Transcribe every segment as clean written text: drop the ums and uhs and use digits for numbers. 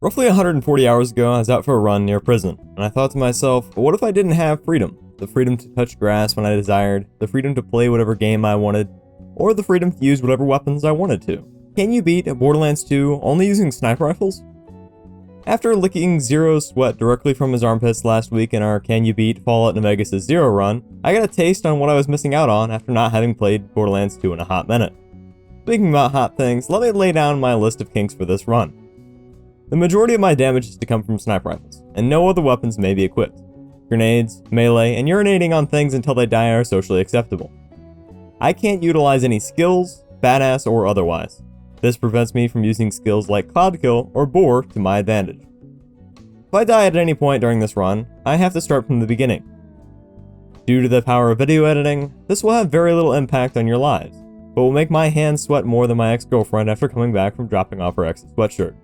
Roughly 140 hours ago, I was out for a run near prison, and I thought to myself, what if I didn't have freedom? The freedom to touch grass when I desired, the freedom to play whatever game I wanted, or the freedom to use whatever weapons I wanted to. Can you beat Borderlands 2 only using sniper rifles? After licking Zero's sweat directly from his armpits last week in our Can You Beat Fallout New Vegas' Zero run, I got a taste on what I was missing out on after not having played Borderlands 2 in a hot minute. Speaking about hot things, let me lay down my list of kinks for this run. The majority of my damage is to come from sniper rifles, and no other weapons may be equipped. Grenades, melee, and urinating on things until they die are socially acceptable. I can't utilize any skills, badass or otherwise. This prevents me from using skills like Cloud Kill or Bore to my advantage. If I die at any point during this run, I have to start from the beginning. Due to the power of video editing, this will have very little impact on your lives, but will make my hands sweat more than my ex-girlfriend after coming back from dropping off her ex's sweatshirt.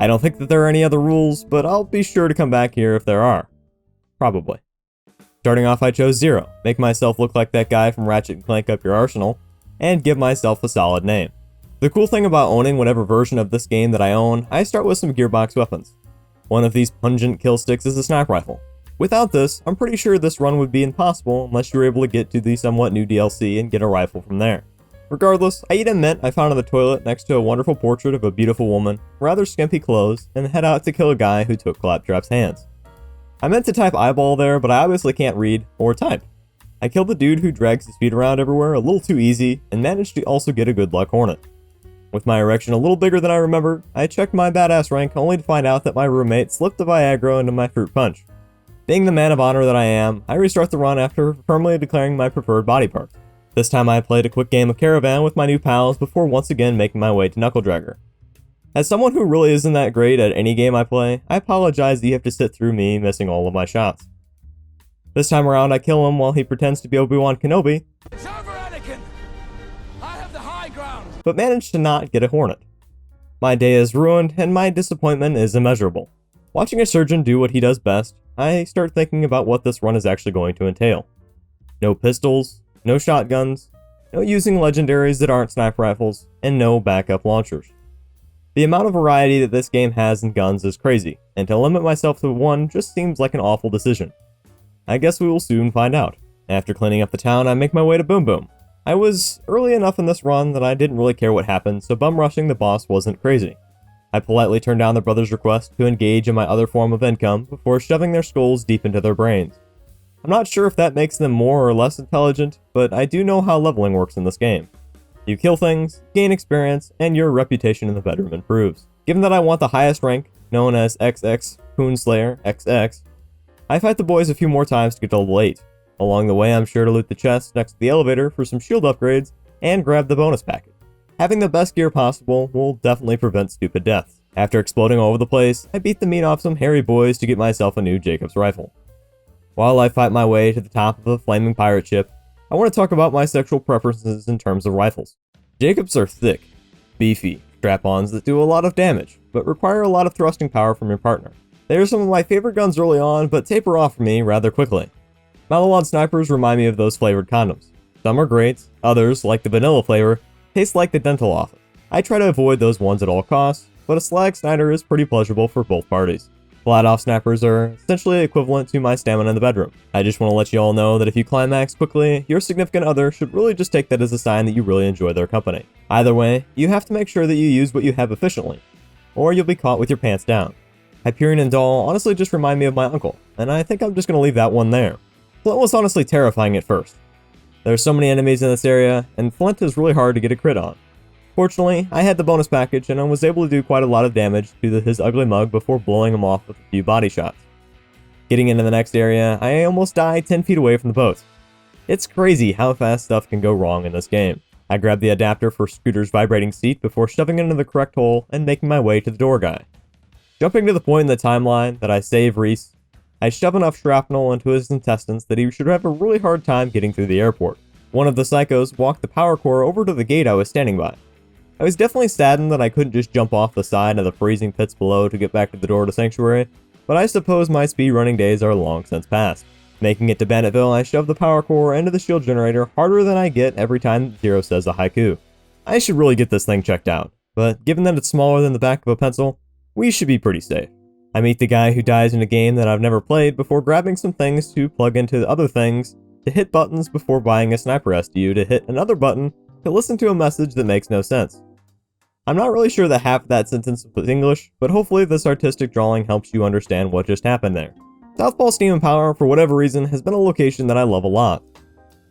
I don't think that there are any other rules, but I'll be sure to come back here if there are. Probably. Starting off, I chose Zero, make myself look like that guy from Ratchet & Clank Up Your Arsenal, and give myself a solid name. The cool thing about owning whatever version of this game that I own, I start with some gearbox weapons. One of these pungent kill sticks is a sniper rifle. Without this, I'm pretty sure this run would be impossible unless you were able to get to the somewhat new DLC and get a rifle from there. Regardless, I eat a mint I found on the toilet next to a wonderful portrait of a beautiful woman, rather skimpy clothes, and head out to kill a guy who took Claptrap's hands. I meant to type eyeball there, but I obviously can't read or type. I killed the dude who drags his feet around everywhere a little too easy, and managed to also get a good luck hornet. With my erection a little bigger than I remembered, I checked my badass rank only to find out that my roommate slipped a Viagra into my fruit punch. Being the man of honor that I am, I restart the run after firmly declaring my preferred body parts. This time I played a quick game of Caravan with my new pals before once again making my way to Knuckle Dragger. As someone who really isn't that great at any game I play, I apologize that you have to sit through me missing all of my shots. This time around I kill him while he pretends to be Obi-Wan Kenobi, It's over, Anakin! I have the high ground! but manage to not get a hornet. My day is ruined and my disappointment is immeasurable. Watching a surgeon do what he does best, I start thinking about what this run is actually going to entail. No pistols, no shotguns, no using legendaries that aren't sniper rifles, and no backup launchers. The amount of variety that this game has in guns is crazy, and to limit myself to one just seems like an awful decision. I guess we will soon find out. After cleaning up the town, I make my way to Boom Boom. I was early enough in this run that I didn't really care what happened, so bum rushing the boss wasn't crazy. I politely turned down the brothers' request to engage in my other form of income before shoving their skulls deep into their brains. I'm not sure if that makes them more or less intelligent, but I do know how leveling works in this game. You kill things, gain experience, and your reputation in the bedroom improves. Given that I want the highest rank, known as XX Poonslayer XX, I fight the boys a few more times to get to level 8. Along the way, I'm sure to loot the chest next to the elevator for some shield upgrades, and grab the bonus package. Having the best gear possible will definitely prevent stupid deaths. After exploding all over the place, I beat the meat off some hairy boys to get myself a new Jacob's rifle. While I fight my way to the top of a flaming pirate ship, I want to talk about my sexual preferences in terms of rifles. Jacobs are thick, beefy strap-ons that do a lot of damage, but require a lot of thrusting power from your partner. They are some of my favorite guns early on, but taper off for me rather quickly. Malilon snipers remind me of those flavored condoms. Some are great, others, like the vanilla flavor, taste like the dental office. I try to avoid those ones at all costs, but a slag Snyder is pretty pleasurable for both parties. Flat-off snipers are essentially equivalent to my stamina in the bedroom. I just want to let you all know that if you climax quickly, your significant other should really just take that as a sign that you really enjoy their company. Either way, you have to make sure that you use what you have efficiently, or you'll be caught with your pants down. Hyperion and Doll honestly just remind me of my uncle, and I think I'm just going to leave that one there. Flint was honestly terrifying at first. There's so many enemies in this area, and Flint is really hard to get a crit on. Fortunately, I had the bonus package and I was able to do quite a lot of damage to his ugly mug before blowing him off with a few body shots. Getting into the next area, I almost died 10 feet away from the boat. It's crazy how fast stuff can go wrong in this game. I grabbed the adapter for Scooter's vibrating seat before shoving it into the correct hole and making my way to the door guy. Jumping to the point in the timeline that I save Reese, I shove enough shrapnel into his intestines that he should have a really hard time getting through the airport. One of the psychos walked the power core over to the gate I was standing by. I was definitely saddened that I couldn't just jump off the side of the freezing pits below to get back to the door to Sanctuary, but I suppose my speedrunning days are long since past. Making it to Bannetville, I shove the power core into the shield generator harder than I get every time Zero says a haiku. I should really get this thing checked out, but given that it's smaller than the back of a pencil, we should be pretty safe. I meet the guy who dies in a game that I've never played before grabbing some things to plug into other things, to hit buttons before buying a sniper SDU, to hit another button to listen to a message that makes no sense. I'm not really sure that half of that sentence was English, but hopefully this artistic drawing helps you understand what just happened there. Southpaw Steam and Power, for whatever reason, has been a location that I love a lot.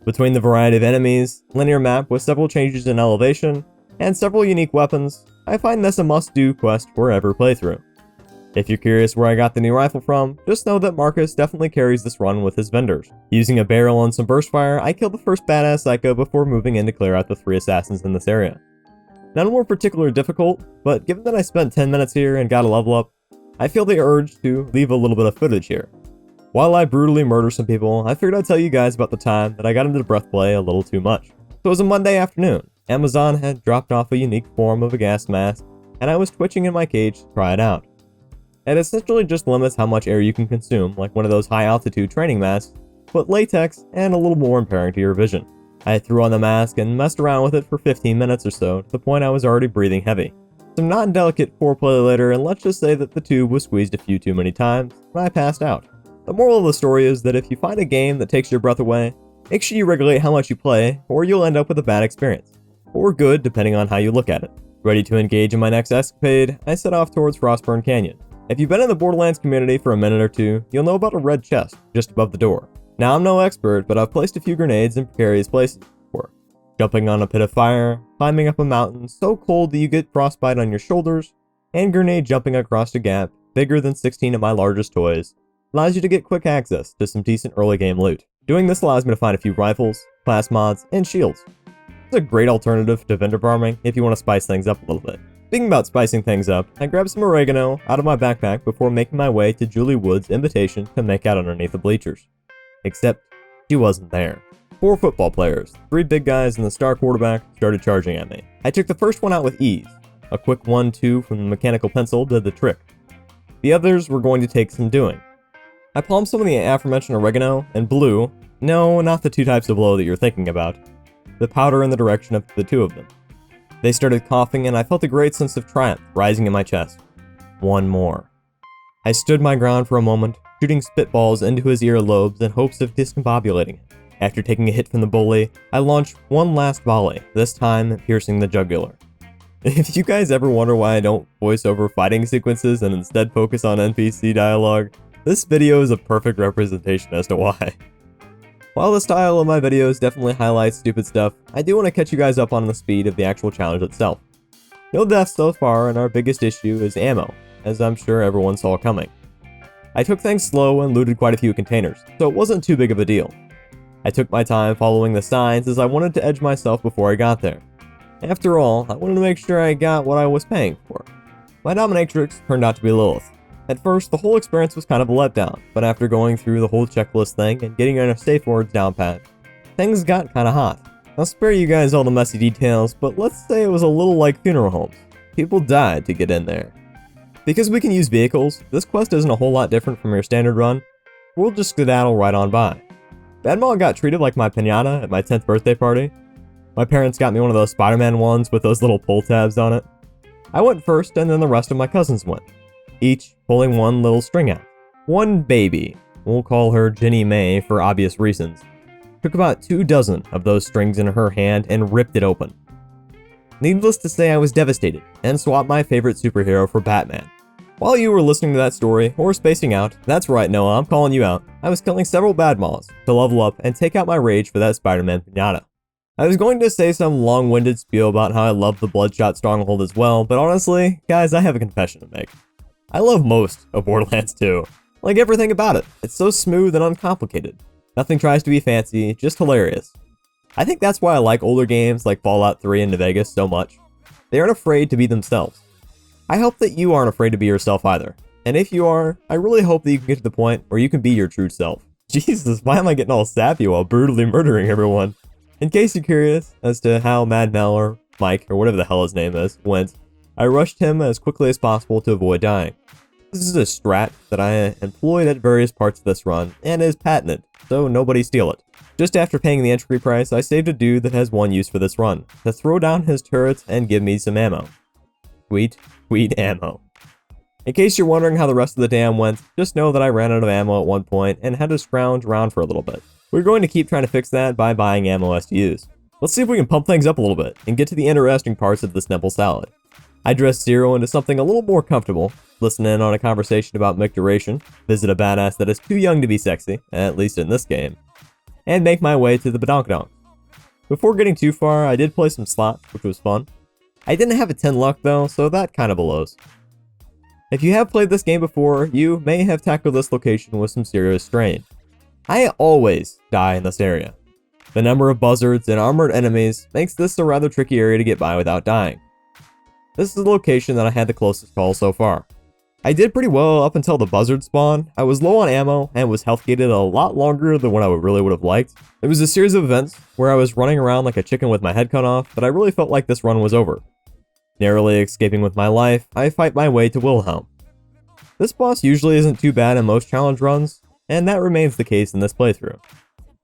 Between the variety of enemies, linear map with several changes in elevation, and several unique weapons, I find this a must-do quest for every playthrough. If you're curious where I got the new rifle from, just know that Marcus definitely carries this run with his vendors. Using a barrel and some burst fire, I killed the first badass psycho before moving in to clear out the 3 assassins in this area. None were particularly difficult, but given that I spent 10 minutes here and got a level up, I feel the urge to leave a little bit of footage here. While I brutally murder some people, I figured I'd tell you guys about the time that I got into breath play a little too much. So it was a Monday afternoon. Amazon had dropped off a unique form of a gas mask, and I was twitching in my cage to try it out. It essentially just limits how much air you can consume, like one of those high-altitude training masks, but latex and a little more impairing to your vision. I threw on the mask and messed around with it for 15 minutes or so, to the point I was already breathing heavy. Some non-delicate foreplay later, and let's just say that the tube was squeezed a few too many times, and I passed out. The moral of the story is that if you find a game that takes your breath away, make sure you regulate how much you play, or you'll end up with a bad experience. Or good, depending on how you look at it. Ready to engage in my next escapade, I set off towards Frostburn Canyon. If you've been in the Borderlands community for a minute or two, you'll know about a red chest just above the door. Now, I'm no expert, but I've placed a few grenades in precarious places before. Jumping on a pit of fire, climbing up a mountain so cold that you get frostbite on your shoulders, and grenade jumping across a gap bigger than 16 of my largest toys allows you to get quick access to some decent early game loot. Doing this allows me to find a few rifles, class mods, and shields. It's a great alternative to vendor farming if you want to spice things up a little bit. Speaking about spicing things up, I grabbed some oregano out of my backpack before making my way to Julie Wood's invitation to make out underneath the bleachers. Except, she wasn't there. 4 football players, 3 big guys and the star quarterback, started charging at me. I took the first one out with ease. A quick 1-2 from the mechanical pencil did the trick. The others were going to take some doing. I palmed some of the aforementioned oregano and blew, no, not the 2 types of blow that you're thinking about, the powder in the direction of the 2 of them. They started coughing and I felt a great sense of triumph rising in my chest. One more. I stood my ground for a moment, shooting spitballs into his earlobes in hopes of discombobulating him. After taking a hit from the bully, I launched one last volley, this time piercing the jugular. If you guys ever wonder why I don't voice over fighting sequences and instead focus on NPC dialogue, this video is a perfect representation as to why. While the style of my videos definitely highlights stupid stuff, I do want to catch you guys up on the speed of the actual challenge itself. No deaths so far, and our biggest issue is ammo, as I'm sure everyone saw coming. I took things slow and looted quite a few containers, so it wasn't too big of a deal. I took my time following the signs as I wanted to edge myself before I got there. After all, I wanted to make sure I got what I was paying for. My dominatrix turned out to be Lilith. At first, the whole experience was kind of a letdown, but after going through the whole checklist thing and getting enough safe words down pat, things got kinda hot. I'll spare you guys all the messy details, but let's say it was a little like funeral homes. People died to get in there. Because we can use vehicles, this quest isn't a whole lot different from your standard run. We'll just skedaddle right on by. Badmall got treated like my piñata at my 10th birthday party. My parents got me one of those Spider-Man ones with those little pull tabs on it. I went first and then the rest of my cousins went, each pulling one little string out. One baby, we'll call her Jenny May for obvious reasons, took about 24 of those strings in her hand and ripped it open. Needless to say, I was devastated and swapped my favorite superhero for Batman. While you were listening to that story, or spacing out, that's right Noah, I'm calling you out, I was killing several Badmalls to level up and take out my rage for that Spider-Man piñata. I was going to say some long-winded spiel about how I love the Bloodshot Stronghold as well, but honestly, guys, I have a confession to make. I love most of Borderlands 2. Like everything about it. It's so smooth and uncomplicated. Nothing tries to be fancy, just hilarious. I think that's why I like older games like Fallout 3 and New Vegas so much. They aren't afraid to be themselves. I hope that you aren't afraid to be yourself either. And if you are, I really hope that you can get to the point where you can be your true self. Jesus, why am I getting all sappy while brutally murdering everyone? In case you're curious as to how Mad Mel or Mike, or whatever the hell his name is, went, I rushed him as quickly as possible to avoid dying. This is a strat that I employed at various parts of this run, and is patented, so nobody steal it. Just after paying the entry price, I saved a dude that has one use for this run, to throw down his turrets and give me some ammo. Sweet, sweet ammo. In case you're wondering how the rest of the dam went, just know that I ran out of ammo at one point and had to scrounge around for a little bit. We're going to keep trying to fix that by buying ammo STUs. Let's see if we can pump things up a little bit and get to the interesting parts of this Nibble salad. I dress Zero into something a little more comfortable, listen in on a conversation about micturation, visit a badass that is too young to be sexy, at least in this game, and make my way to the badonkadonk. Before getting too far, I did play some slots, which was fun. I didn't have a 10 luck though, so that kinda blows. If you have played this game before, you may have tackled this location with some serious strain. I always die in this area. The number of buzzards and armored enemies makes this a rather tricky area to get by without dying. This is the location that I had the closest call so far. I did pretty well up until the buzzard spawn. I was low on ammo and was health gated a lot longer than what I really would have liked. It was a series of events where I was running around like a chicken with my head cut off that I really felt like this run was over. Narrowly escaping with my life, I fight my way to Wilhelm. This boss usually isn't too bad in most challenge runs, and that remains the case in this playthrough.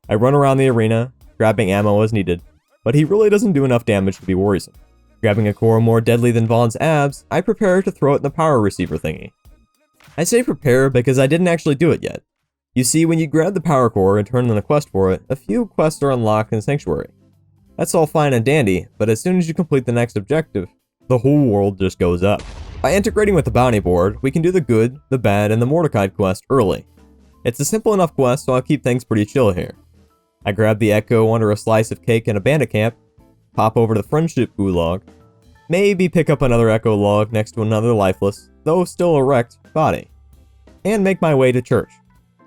I run around the arena, grabbing ammo as needed, but he really doesn't do enough damage to be worrisome. Grabbing a core more deadly than Vaughn's abs, I prepare to throw it in the power receiver thingy. I say prepare because I didn't actually do it yet. You see, when you grab the power core and turn in a quest for it, a few quests are unlocked in Sanctuary. That's all fine and dandy, but as soon as you complete the next objective, the whole world just goes up. By integrating with the bounty board, we can do the good, the bad, and the Mordecai quest early. It's a simple enough quest, so I'll keep things pretty chill here. I grab the Echo under a slice of cake in a bandit camp, pop over to the Friendship Gulag, maybe pick up another Echo log next to another lifeless, though still erect, body, and make my way to church.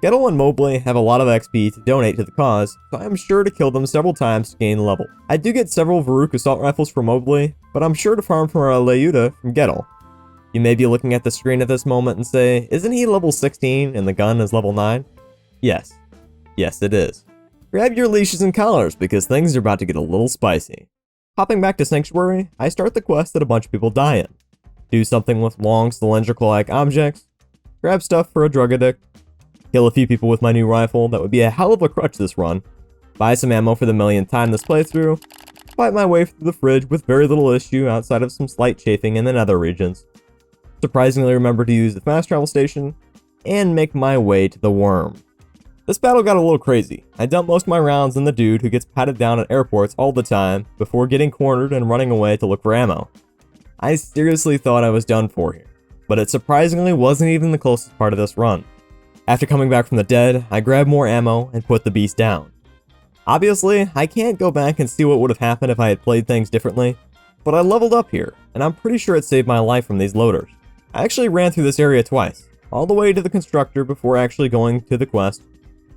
Gettle and Mobley have a lot of XP to donate to the cause, so I am sure to kill them several times to gain level. I do get several Varuk assault rifles from Mobley, but I'm sure to farm for a Leuta from Gettle. You may be looking at the screen at this moment and say, isn't he level 16 and the gun is level 9? Yes. Yes, it is. Grab your leashes and collars because things are about to get a little spicy. Hopping back to Sanctuary, I start the quest that a bunch of people die in. Do something with long cylindrical-like objects, grab stuff for a drug addict, kill a few people with my new rifle that would be a hell of a crutch this run, buy some ammo for the millionth time this playthrough, fight my way through the fridge with very little issue outside of some slight chafing in the nether regions, surprisingly remember to use the fast travel station, and make my way to the worm. This battle got a little crazy. I dumped most of my rounds in the dude who gets patted down at airports all the time before getting cornered and running away to look for ammo. I seriously thought I was done for here, but it surprisingly wasn't even the closest part of this run. After coming back from the dead, I grabbed more ammo and put the beast down. Obviously, I can't go back and see what would have happened if I had played things differently, but I leveled up here, and I'm pretty sure it saved my life from these loaders. I actually ran through this area twice, all the way to the constructor before actually going to the quest,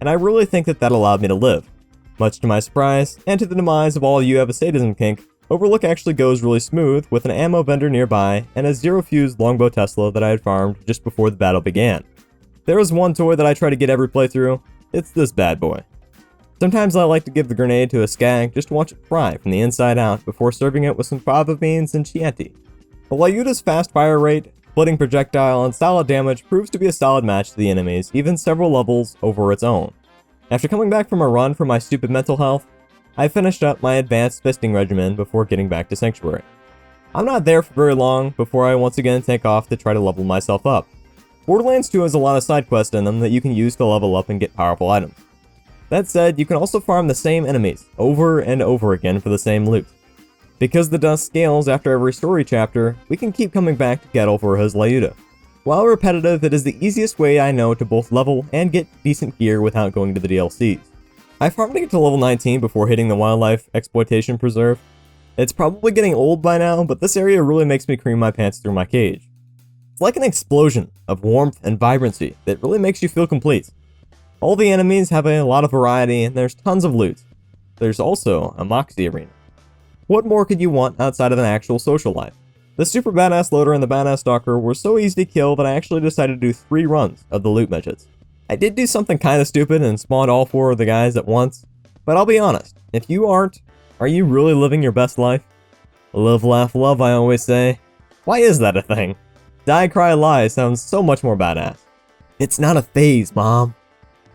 and I really think that allowed me to live. Much to my surprise, and to the demise of all you have a sadism kink, Overlook actually goes really smooth with an ammo vendor nearby and a zero-fuse longbow Tesla that I had farmed just before the battle began. There is one toy that I try to get every playthrough, it's this bad boy. Sometimes I like to give the grenade to a skag just to watch it fry from the inside out before serving it with some fava beans and Chianti. The Leuta's fast fire rate, splitting projectile, and solid damage proves to be a solid match to the enemies, even several levels over its own. After coming back from a run for my stupid mental health, I finished up my advanced fisting regimen before getting back to Sanctuary. I'm not there for very long before I once again take off to try to level myself up. Borderlands 2 has a lot of side quests in them that you can use to level up and get powerful items. That said, you can also farm the same enemies over and over again for the same loot. Because the dust scales after every story chapter, we can keep coming back to Gettle for his Leuta. While repetitive, it is the easiest way I know to both level and get decent gear without going to the DLCs. I farmed to get to level 19 before hitting the Wildlife Exploitation Preserve. It's probably getting old by now, but this area really makes me cream my pants through my cage. It's like an explosion of warmth and vibrancy that really makes you feel complete. All the enemies have a lot of variety and there's tons of loot. There's also a Moxie arena. What more could you want outside of an actual social life? The super badass loader and the badass stalker were so easy to kill that I actually decided to do 3 runs of the loot midgets. I did do something kinda stupid and spawned all 4 of the guys at once, but I'll be honest, if you aren't, are you really living your best life? Live, laugh, love, I always say. Why is that a thing? Die, cry, lie sounds so much more badass. It's not a phase, Mom.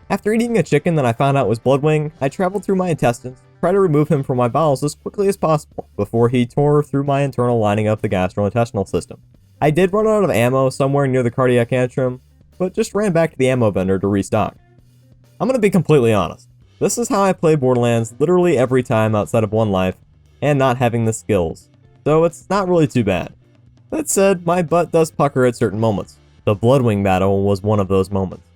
After eating a chicken that I found out was Bloodwing, I traveled through my intestines, tried to remove him from my bowels as quickly as possible before he tore through my internal lining up the gastrointestinal system. I did run out of ammo somewhere near the cardiac antrim, but just ran back to the ammo vendor to restock. I'm gonna be completely honest. This is how I play Borderlands literally every time outside of one life, and not having the skills, so it's not really too bad. That said, my butt does pucker at certain moments. The Bloodwing battle was one of those moments.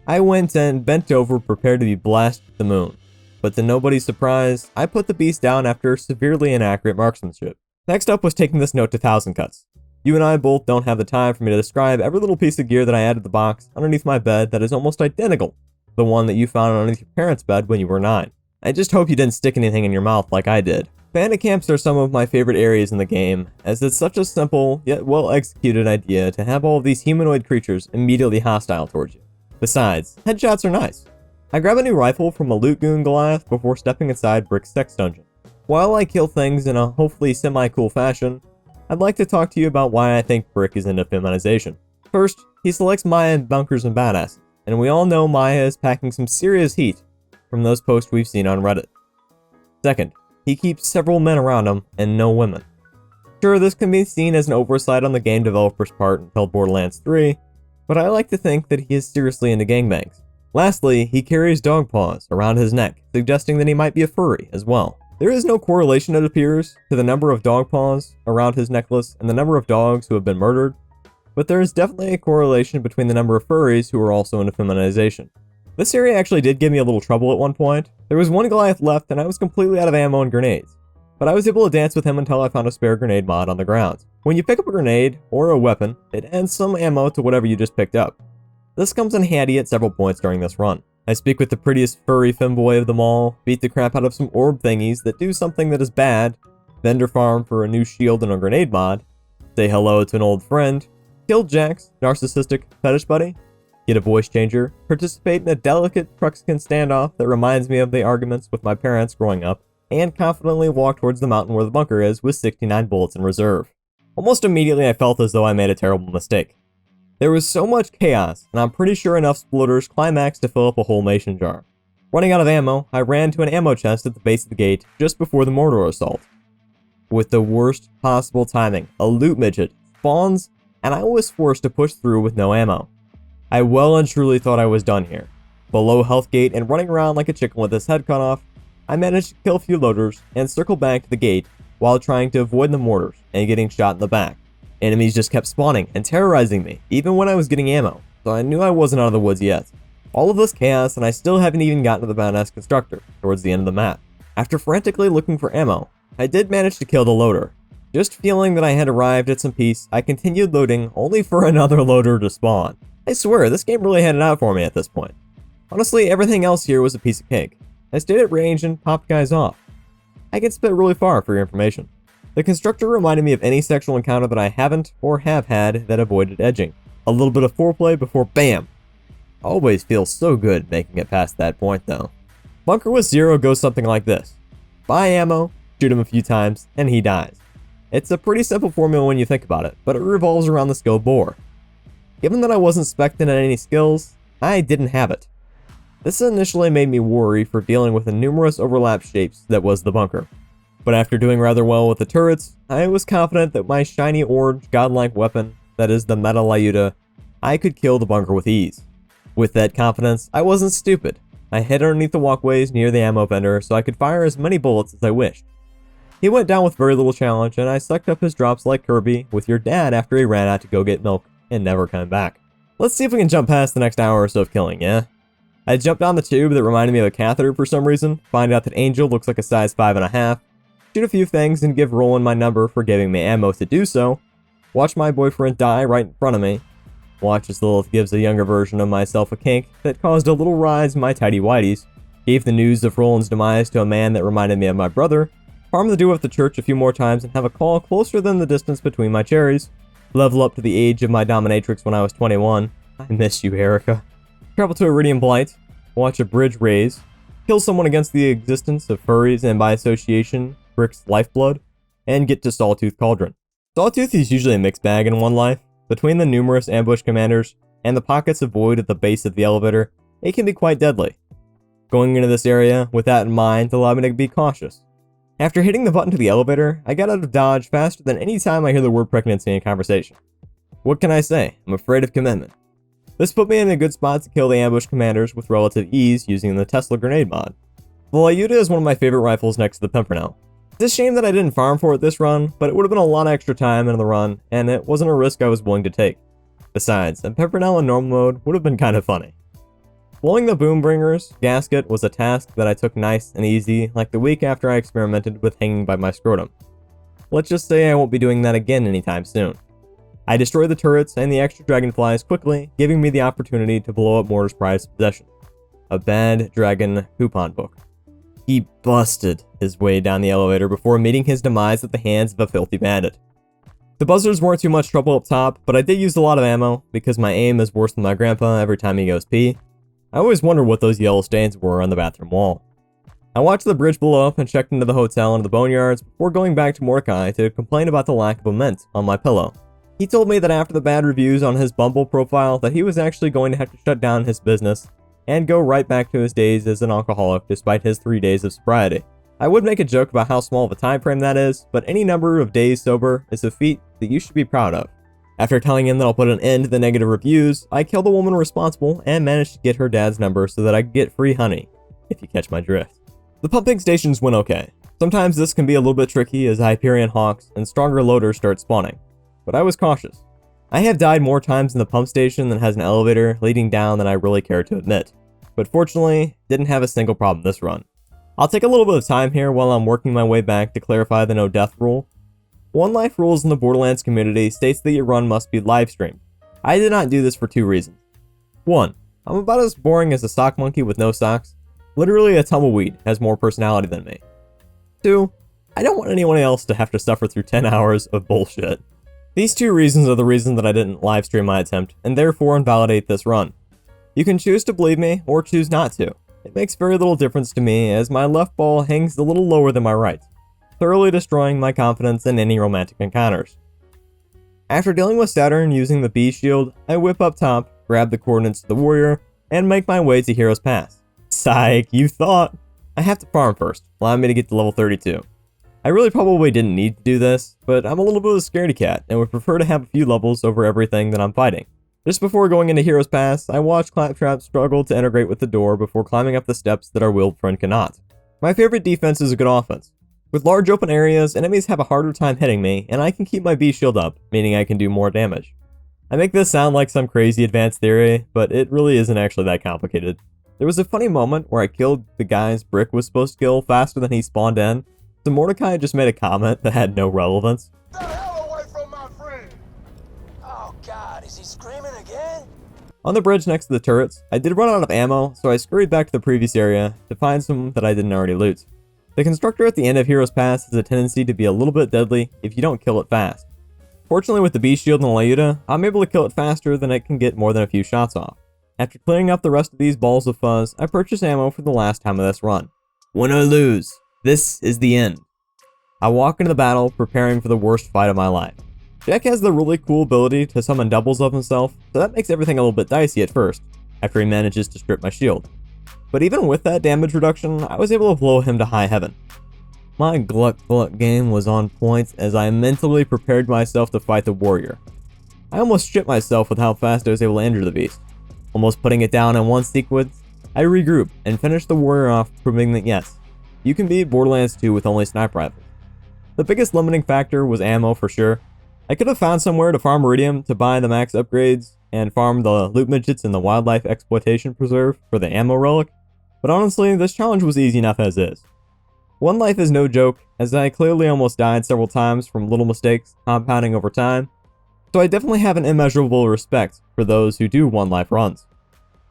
I went and bent over prepared to be blasted to the moon, but to nobody's surprise, I put the beast down after severely inaccurate marksmanship. Next up was taking this note to Thousand Cuts. You and I both don't have the time for me to describe every little piece of gear that I added to the box underneath my bed that is almost identical to the one that you found underneath your parents' bed when you were 9. I just hope you didn't stick anything in your mouth like I did. Bandit camps are some of my favorite areas in the game, as it's such a simple, yet well-executed idea to have all of these humanoid creatures immediately hostile towards you. Besides, headshots are nice. I grab a new rifle from a loot goon Goliath before stepping inside Brick's sex dungeon. While I kill things in a hopefully semi-cool fashion, I'd like to talk to you about why I think Brick is into feminization. First, he selects Maya in bunkers and badasses, and we all know Maya is packing some serious heat from those posts we've seen on Reddit. Second, he keeps several men around him and no women. Sure, this can be seen as an oversight on the game developer's part until Borderlands 3, but I like to think that he is seriously into gangbangs. Lastly, he carries dog paws around his neck, suggesting that he might be a furry as well. There is no correlation, it appears, to the number of dog paws around his necklace and the number of dogs who have been murdered, but there is definitely a correlation between the number of furries who are also into feminization. This area actually did give me a little trouble at one point. There was one Goliath left and I was completely out of ammo and grenades, but I was able to dance with him until I found a spare grenade mod on the ground. When you pick up a grenade, or a weapon, it adds some ammo to whatever you just picked up. This comes in handy at several points during this run. I speak with the prettiest furry femboy of them all, beat the crap out of some orb thingies that do something that is bad, vendor farm for a new shield and a grenade mod, say hello to an old friend, kill Jack's narcissistic fetish buddy, get a voice changer, participate in a delicate Truxican standoff that reminds me of the arguments with my parents growing up, and confidently walk towards the mountain where the bunker is with 69 bullets in reserve. Almost immediately I felt as though I made a terrible mistake. There was so much chaos, and I'm pretty sure enough splitters climaxed to fill up a whole mason jar. Running out of ammo, I ran to an ammo chest at the base of the gate just before the mortar assault. With the worst possible timing, a loot midget spawns, and I was forced to push through with no ammo. I well and truly thought I was done here. Below health gate and running around like a chicken with his head cut off, I managed to kill a few loaders and circle back to the gate while trying to avoid the mortars and getting shot in the back. Enemies just kept spawning and terrorizing me, even when I was getting ammo, so I knew I wasn't out of the woods yet. All of this chaos, and I still haven't even gotten to the badass constructor towards the end of the map. After frantically looking for ammo, I did manage to kill the loader. Just feeling that I had arrived at some peace, I continued loading only for another loader to spawn. I swear, this game really had it out for me at this point. Honestly, everything else here was a piece of cake. I stayed at range and popped guys off. I can spit really far for your information. The constructor reminded me of any sexual encounter that I haven't or have had that avoided edging. A little bit of foreplay before BAM! Always feels so good making it past that point though. Bunker with Zero goes something like this. Buy ammo, shoot him a few times, and he dies. It's a pretty simple formula when you think about it, but it revolves around the skill Bore. Given that I wasn't spec'd in any skills, I didn't have it. This initially made me worry for dealing with the numerous overlap shapes that was the bunker. But after doing rather well with the turrets, I was confident that my shiny orange godlike weapon, that is the Metal Iuta, I could kill the bunker with ease. With that confidence, I wasn't stupid. I hid underneath the walkways near the ammo vendor so I could fire as many bullets as I wished. He went down with very little challenge, and I sucked up his drops like Kirby with your dad after he ran out to go get milk and never came back. Let's see if we can jump past the next hour or so of killing, yeah? I jumped on the tube that reminded me of a catheter for some reason, find out that Angel looks like a size 5.5, shoot a few things and give Roland my number for giving me ammo to do so, watch my boyfriend die right in front of me, watch as Lilith gives a younger version of myself a kink that caused a little rise in my tidy whities, gave the news of Roland's demise to a man that reminded me of my brother, farm the duo at the church a few more times and have a call closer than the distance between my cherries, level up to the age of my dominatrix when I was 21, I miss you Erica, travel to Iridium Blight, watch a bridge raise, kill someone against the existence of furries and by association, Brick's lifeblood, and get to Sawtooth Cauldron. Sawtooth is usually a mixed bag in one life. Between the numerous ambush commanders and the pockets of void at the base of the elevator, it can be quite deadly. Going into this area with that in mind allowed me to be cautious. After hitting the button to the elevator, I got out of dodge faster than any time I hear the word pregnancy in conversation. What can I say? I'm afraid of commitment. This put me in a good spot to kill the ambush commanders with relative ease using the Tesla grenade mod. The Lyuta is one of my favorite rifles next to the Pimpernel. It's a shame that I didn't farm for it this run, but it would have been a lot of extra time in the run, and it wasn't a risk I was willing to take. Besides, a Pimpernel in normal mode would have been kind of funny. Blowing the Boombringer's gasket was a task that I took nice and easy, like the week after I experimented with hanging by my scrotum. Let's just say I won't be doing that again anytime soon. I destroyed the turrets and the extra dragonflies quickly, giving me the opportunity to blow up Mortar's prized possession, a bad dragon coupon book. He busted his way down the elevator before meeting his demise at the hands of a filthy bandit. The buzzers weren't too much trouble up top, but I did use a lot of ammo because my aim is worse than my grandpa every time he goes pee. I always wonder what those yellow stains were on the bathroom wall. I watched the bridge blow up and checked into the hotel and the boneyards before going back to Mordecai to complain about the lack of a mint on my pillow. He told me that after the bad reviews on his Bumble profile that he was actually going to have to shut down his business and go right back to his days as an alcoholic despite his 3 days of sobriety. I would make a joke about how small of a time frame that is, but any number of days sober is a feat that you should be proud of. After telling him that I'll put an end to the negative reviews, I killed the woman responsible and managed to get her dad's number so that I could get free honey, if you catch my drift. The pumping stations went okay. Sometimes this can be a little bit tricky as Hyperion Hawks and stronger loaders start spawning, but I was cautious. I have died more times in the pump station that has an elevator leading down than I really care to admit, but fortunately, didn't have a single problem this run. I'll take a little bit of time here while I'm working my way back to clarify the no death rule. One Life rules in the Borderlands community states that your run must be live streamed. I did not do this for 2 reasons. 1. I'm about as boring as a sock monkey with no socks. Literally a tumbleweed has more personality than me. 2. I don't want anyone else to have to suffer through 10 hours of bullshit. These 2 reasons are the reason that I didn't live stream my attempt and therefore invalidate this run. You can choose to believe me or choose not to. It makes very little difference to me as my left ball hangs a little lower than my right, thoroughly destroying my confidence in any romantic encounters. After dealing with Saturn using the B shield, I whip up top, grab the coordinates of the warrior, and make my way to Hero's Pass. Psych, you thought! I have to farm first, allowing me to get to level 32. I really probably didn't need to do this, but I'm a little bit of a scaredy cat and would prefer to have a few levels over everything that I'm fighting. Just before going into Hero's Pass, I watched Claptrap struggle to integrate with the door before climbing up the steps that our willed friend cannot. My favorite defense is a good offense. With large open areas, enemies have a harder time hitting me, and I can keep my B shield up, meaning I can do more damage. I make this sound like some crazy advanced theory, but it really isn't actually that complicated. There was a funny moment where I killed the guys Brick was supposed to kill faster than he spawned in, so Mordecai just made a comment that had no relevance. Get the hell away from my friend! Oh God, is he screaming again? On the bridge next to the turrets, I did run out of ammo, so I scurried back to the previous area to find some that I didn't already loot. The constructor at the end of Hero's Pass has a tendency to be a little bit deadly if you don't kill it fast. Fortunately with the B shield and the Lyuta, I'm able to kill it faster than it can get more than a few shots off. After clearing up the rest of these balls of fuzz, I purchased ammo for the last time of this run. Win or lose, this is the end. I walk into the battle preparing for the worst fight of my life. Jack has the really cool ability to summon doubles of himself, so that makes everything a little bit dicey at first, after he manages to strip my shield. But even with that damage reduction, I was able to blow him to high heaven. My Gluck Gluck game was on point as I mentally prepared myself to fight the warrior. I almost shit myself with how fast I was able to injure the beast. Almost putting it down in one sequence, I regrouped and finished the warrior off, proving that yes, you can beat Borderlands 2 with only sniper rifles. The biggest limiting factor was ammo for sure. I could have found somewhere to farm Iridium to buy the max upgrades and farm the loot midgets in the Wildlife Exploitation Preserve for the ammo relic, but honestly, this challenge was easy enough as is. One life is no joke, as I clearly almost died several times from little mistakes compounding over time, so I definitely have an immeasurable respect for those who do one life runs.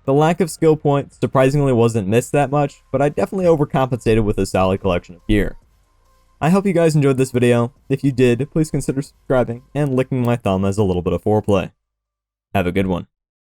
The lack of skill points surprisingly wasn't missed that much, but I definitely overcompensated with a solid collection of gear. I hope you guys enjoyed this video. If you did, please consider subscribing and licking my thumb as a little bit of foreplay. Have a good one.